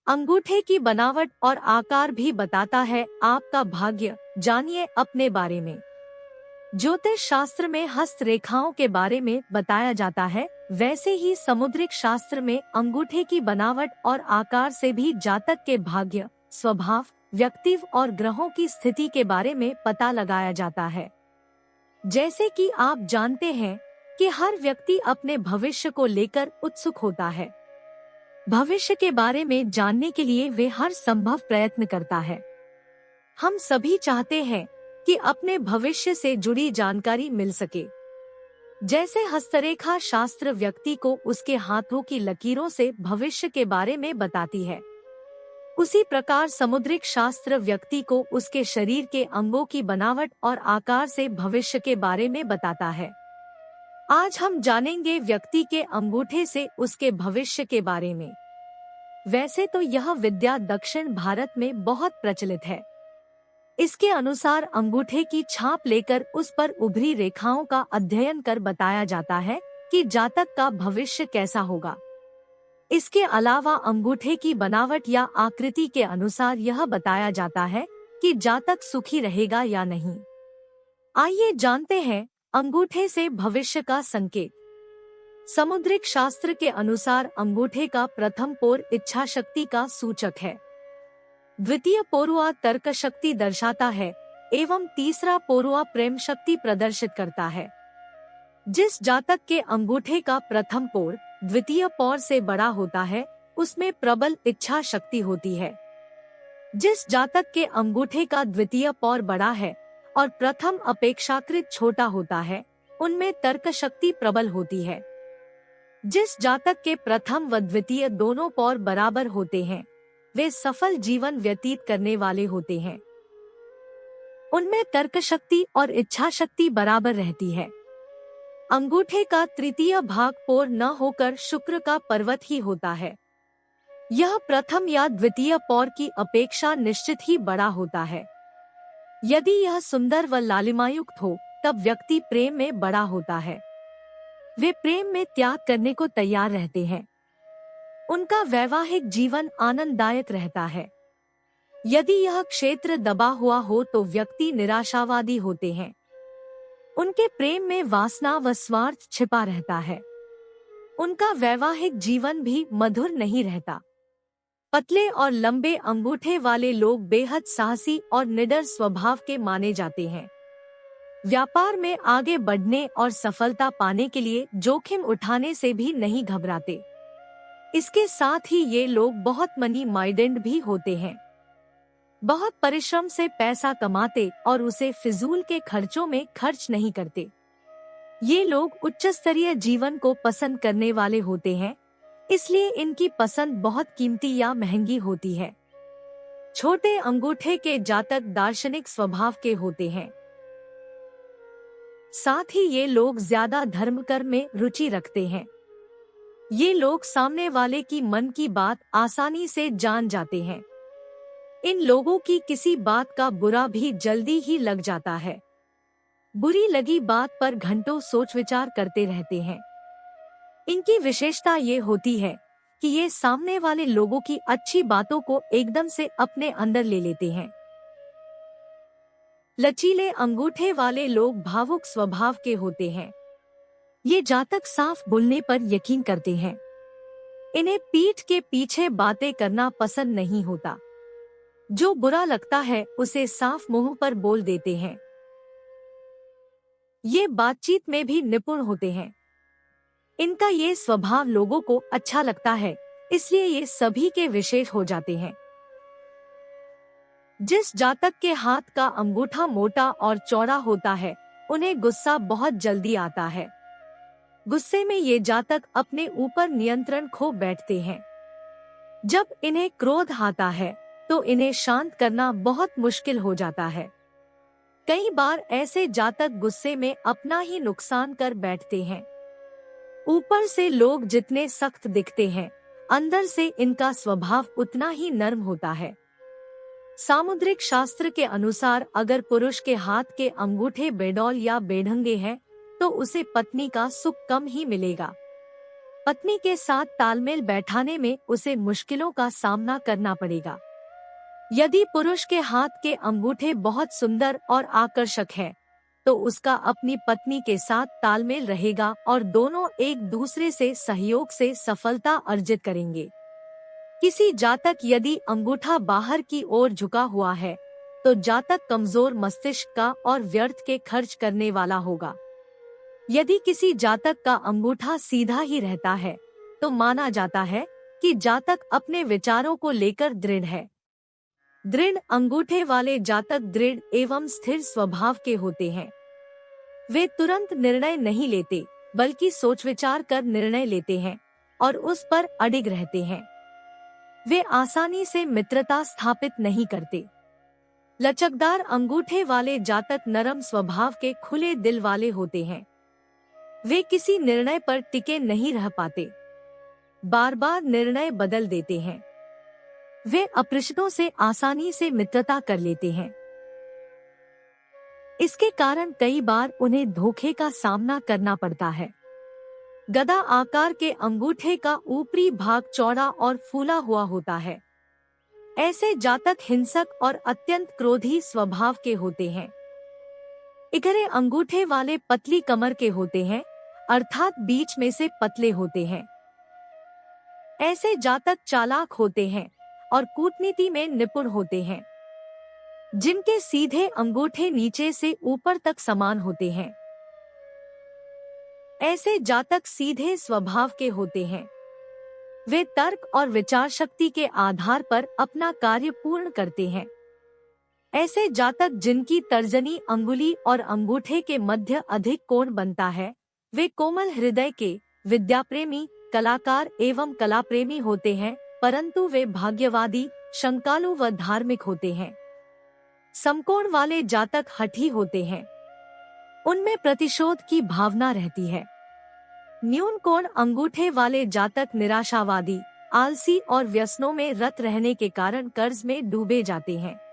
अंगूठे की बनावट और आकार भी बताता है आपका भाग्य। जानिए अपने बारे में। ज्योतिष शास्त्र में हस्त रेखाओं के बारे में बताया जाता है, वैसे ही समुद्रिक शास्त्र में अंगूठे की बनावट और आकार से भी जातक के भाग्य, स्वभाव, व्यक्तित्व और ग्रहों की स्थिति के बारे में पता लगाया जाता है। जैसे कि आप जानते हैं कि हर व्यक्ति अपने भविष्य को लेकर उत्सुक होता है। भविष्य के बारे में जानने के लिए वे हर संभव प्रयत्न करता है। हम सभी चाहते हैं कि अपने भविष्य से जुड़ी जानकारी मिल सके। जैसे हस्तरेखा शास्त्र व्यक्ति को उसके हाथों की लकीरों से भविष्य के बारे में बताती है, उसी प्रकार समुद्रिक शास्त्र व्यक्ति को उसके शरीर के अंगों की बनावट और आकार से भविष्य के बारे में बताता है। आज हम जानेंगे व्यक्ति के अंगूठे से उसके भविष्य के बारे में। वैसे तो यह विद्या दक्षिण भारत में बहुत प्रचलित है। इसके अनुसार अंगूठे की छाप लेकर उस पर उभरी रेखाओं का अध्ययन कर बताया जाता है कि जातक का भविष्य कैसा होगा। इसके अलावा अंगूठे की बनावट या आकृति के अनुसार यह बताया जाता है कि जातक सुखी रहेगा या नहीं। आइए जानते हैं अंगूठे से भविष्य का संकेत। समुद्रिक शास्त्र के अनुसार अंगूठे का प्रथम पोर इच्छा शक्ति का सूचक है, द्वितीय पोरुआ तर्क शक्ति दर्शाता है एवं तीसरा पोरुआ प्रेम शक्ति प्रदर्शित करता है। जिस जातक के अंगूठे का प्रथम पोर द्वितीय पोर से बड़ा होता है, उसमें प्रबल इच्छा शक्ति होती है। जिस जातक के अंगूठे का द्वितीय पोर बड़ा है और प्रथम अपेक्षाकृत छोटा होता है, उनमें तर्क शक्ति प्रबल होती है। जिस जातक के प्रथम व द्वितीय दोनों पोर बराबर होते हैं, वे सफल जीवन व्यतीत करने वाले होते हैं। उनमें तर्क शक्ति और इच्छा शक्ति बराबर रहती है। अंगूठे का तृतीय भाग पोर न होकर शुक्र का पर्वत ही होता है। यह प्रथम या द्वितीय पोर की अपेक्षा निश्चित ही बड़ा होता है। यदि यह सुंदर व लालिमायुक्त हो, तब व्यक्ति प्रेम में बड़ा होता है। वे प्रेम में त्याग करने को तैयार रहते हैं। उनका वैवाहिक जीवन आनंददायक रहता है। यदि यह क्षेत्र दबा हुआ हो तो व्यक्ति निराशावादी होते हैं। उनके प्रेम में वासना व स्वार्थ छिपा रहता है। उनका वैवाहिक जीवन भी मधुर नहीं रहता। पतले और लंबे अंगूठे वाले लोग बेहद साहसी और निडर स्वभाव के माने जाते हैं। व्यापार में आगे बढ़ने और सफलता पाने के लिए जोखिम उठाने से भी नहीं घबराते। इसके साथ ही ये लोग बहुत मनी माइंडेड भी होते हैं। बहुत परिश्रम से पैसा कमाते और उसे फिजूल के खर्चों में खर्च नहीं करते। ये लोग उच्च स्तरीय जीवन को पसंद करने वाले होते हैं, इसलिए इनकी पसंद बहुत कीमती या महंगी होती है। छोटे अंगूठे के जातक दार्शनिक स्वभाव के होते हैं। साथ ही ये लोग ज्यादा धर्म कर्म में रुचि रखते हैं। ये लोग सामने वाले की मन की बात आसानी से जान जाते हैं। इन लोगों की किसी बात का बुरा भी जल्दी ही लग जाता है। बुरी लगी बात पर घंटों सोच विचार करते रहते हैं। इनकी विशेषता ये होती है कि ये सामने वाले लोगों की अच्छी बातों को एकदम से अपने अंदर ले लेते हैं। लचीले अंगूठे वाले लोग भावुक स्वभाव के होते हैं। ये जातक साफ बोलने पर यकीन करते हैं। इन्हें पीठ के पीछे बातें करना पसंद नहीं होता। जो बुरा लगता है उसे साफ मुंह पर बोल देते हैं। ये बातचीत में भी निपुण होते हैं। इनका ये स्वभाव लोगों को अच्छा लगता है, इसलिए ये सभी के विशेष हो जाते हैं। जिस जातक के हाथ का अंगूठा मोटा और चौड़ा होता है, उन्हें गुस्सा बहुत जल्दी आता है। गुस्से में ये जातक अपने ऊपर नियंत्रण खो बैठते हैं। जब इन्हें क्रोध आता है तो इन्हें शांत करना बहुत मुश्किल हो जाता है। कई बार ऐसे जातक गुस्से में अपना ही नुकसान कर बैठते हैं। ऊपर से लोग जितने सख्त दिखते हैं, अंदर से इनका स्वभाव उतना ही नर्म होता है। सामुद्रिक शास्त्र के अनुसार अगर पुरुष के हाथ के अंगूठे बेडौल या बेढंगे हैं, तो उसे पत्नी का सुख कम ही मिलेगा। पत्नी के साथ तालमेल बैठाने में उसे मुश्किलों का सामना करना पड़ेगा। यदि पुरुष के हाथ के अंगूठे बहुत सुंदर और आकर्षक हैं, तो उसका अपनी पत्नी के साथ तालमेल रहेगा और दोनों एक दूसरे से सहयोग से सफलता अर्जित करेंगे। किसी जातक यदि अंगूठा बाहर की ओर झुका हुआ है, तो जातक कमजोर मस्तिष्क का और व्यर्थ के खर्च करने वाला होगा। यदि किसी जातक का अंगूठा सीधा ही रहता है, तो माना जाता है कि जातक अपने विचारों को लेकर दृढ़ है। दृढ़ अंगूठे वाले जातक दृढ़ एवं स्थिर स्वभाव के होते हैं। वे तुरंत निर्णय नहीं लेते, बल्कि सोच विचार कर निर्णय लेते हैं और उस पर अडिग रहते हैं। वे आसानी से मित्रता स्थापित नहीं करते। लचकदार अंगूठे वाले जातक नरम स्वभाव के खुले दिल वाले होते हैं। वे किसी निर्णय पर टिके नहीं रह पाते, बार बार निर्णय बदल देते हैं। वे अपरिचितों से आसानी से मित्रता कर लेते हैं। इसके कारण कई बार उन्हें धोखे का सामना करना पड़ता है। गदा आकार के अंगूठे का ऊपरी भाग चौड़ा और फूला हुआ होता है। ऐसे जातक हिंसक और अत्यंत क्रोधी स्वभाव के होते हैं। इकरे अंगूठे वाले पतली कमर के होते हैं, अर्थात बीच में से पतले होते हैं। ऐसे जातक चालाक होते हैं और कूटनीति में निपुण होते हैं। जिनके सीधे अंगूठे नीचे से ऊपर तक समान होते हैं। ऐसे जातक सीधे स्वभाव के होते हैं। वे तर्क और विचार शक्ति के आधार पर अपना कार्य पूर्ण करते हैं। ऐसे जातक जिनकी तर्जनी अंगुली और अंगूठे के मध्य अधिक कोण बनता है, वे कोमल हृदय के, विद्याप्रेमी, कलाकार एवं कलाप्रेमी होते हैं, परंतु वे भाग्यवादी, शंकालु व धार्मिक होते हैं। समकोण वाले जातक हठी होते हैं। उनमें प्रतिशोध की भावना रहती है। न्यून कोण अंगूठे वाले जातक निराशावादी, आलसी और व्यसनों में रत रहने के कारण कर्ज में डूबे जाते हैं।